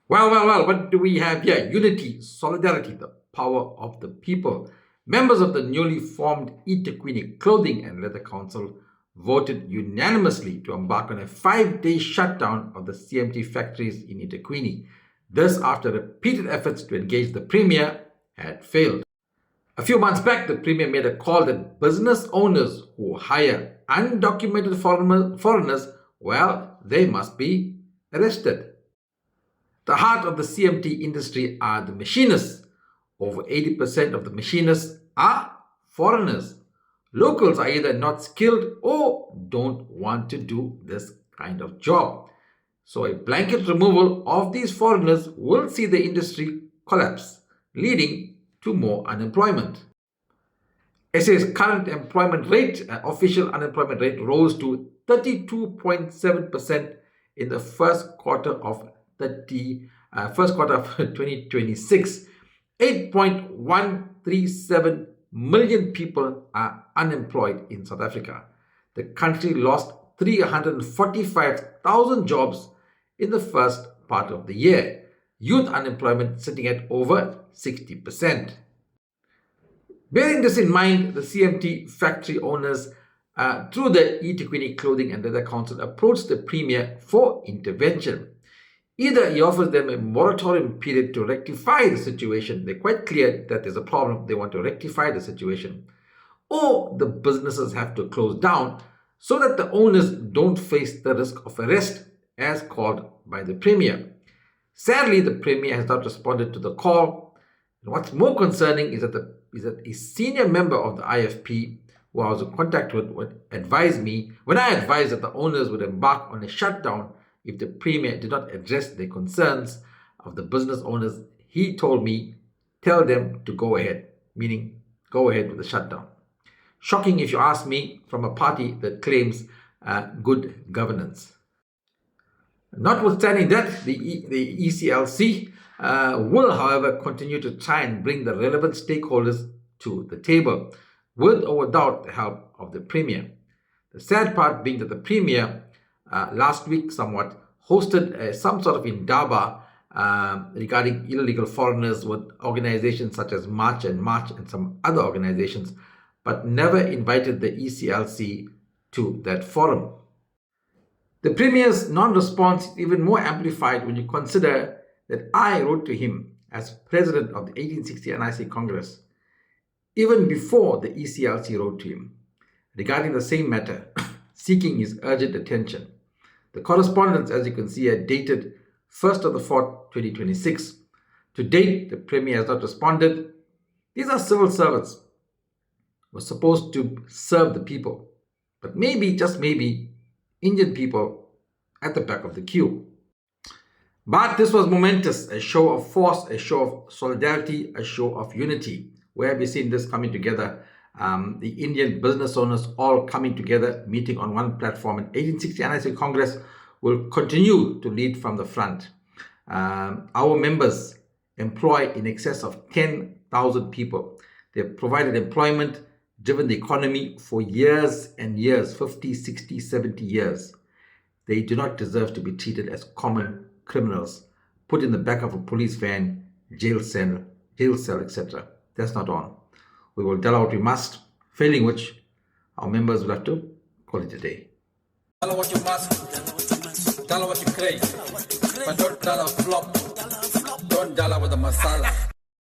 Well, what do we have here? Unity, solidarity, the power of the people. Members of the newly formed eTequini Clothing and Leather Council voted unanimously to embark on a 5-day shutdown of the CMT factories in eTequini. This after repeated efforts to engage the Premier had failed. A few months back, the Premier made a call that business owners who hire undocumented foreigners, well, they must be arrested. The heart of the CMT industry are the machinists. Over 80% of the machinists are foreigners. Locals are either not skilled or don't want to do this kind of job. So a blanket removal of these foreigners will see the industry collapse, leading to more unemployment. SA's current employment rate, official unemployment rate, rose to 32.7% in the first quarter of 2026. 8.137 million people are unemployed in South Africa. The country lost 345,000 jobs in the first part of the year. Youth unemployment sitting at over 60%. Bearing this in mind, the CMT factory owners, through the eTequini Clothing and Leather Council, approached the Premier for intervention. Either he offers them a moratorium period to rectify the situation. They're quite clear that there's a problem. They want to rectify the situation. Or the businesses have to close down so that the owners don't face the risk of arrest as called by the Premier. Sadly, the Premier has not responded to the call. And what's more concerning is that a senior member of the IFP, who I was in contact with, would advise me, when I advised that the owners would embark on a shutdown if the Premier did not address the concerns of the business owners, he told me, tell them to go ahead, meaning go ahead with the shutdown. Shocking if you ask me, from a party that claims good governance. Notwithstanding that, the ECLC will, however, continue to try and bring the relevant stakeholders to the table, with or without the help of the Premier. The sad part being that the Premier last week somewhat hosted some sort of indaba regarding illegal foreigners with organizations such as March and some other organizations, but never invited the ECLC to that forum. The Premier's non-response is even more amplified when you consider that I wrote to him as president of the 1860 NIC Congress, even before the ECLC wrote to him, regarding the same matter, seeking his urgent attention. The correspondence, as you can see, are dated 1st of the 4th, 2026. To date, the Premier has not responded. These are civil servants who are supposed to serve the people, but maybe, just maybe, Indian people at the back of the queue. But this was momentous, a show of force, a show of solidarity, a show of unity. Where have we seen this coming together? The Indian business owners all coming together, meeting on one platform. And 1860 NIC Congress will continue to lead from the front. Our members employ in excess of 10,000 people. They've provided employment, driven the economy for years and years, 50, 60, 70 years. They do not deserve to be treated as common criminals, put in the back of a police van, jail cell, etc. That's not on. We will tell out what we must, failing which our members will have to call it a day. Tell her what you must, tell her what you crave, but don't tell her flop, don't tell her with the masala.